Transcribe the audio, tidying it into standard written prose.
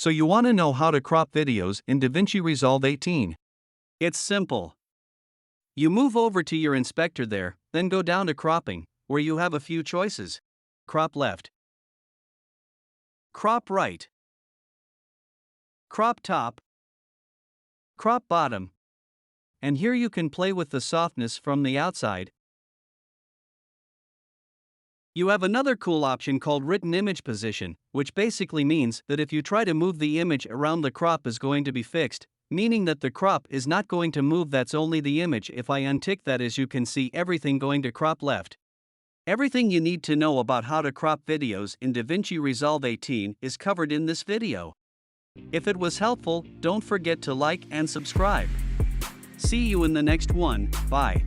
So you want to know how to crop videos in DaVinci Resolve 18. It's simple. You move over to your inspector there, then go down to cropping, where you have a few choices. Crop left, crop right, crop top, crop bottom, and here you can play with the softness from the outside. You have another cool option called written image position, which basically means that if you try to move the image around, the crop is going to be fixed, meaning that the crop is not going to move. That's only the image. If I untick that, as you can see, everything going to crop left. Everything you need to know about how to crop videos in DaVinci Resolve 18 is covered in this video. If it was helpful, don't forget to like and subscribe. See you in the next one. Bye.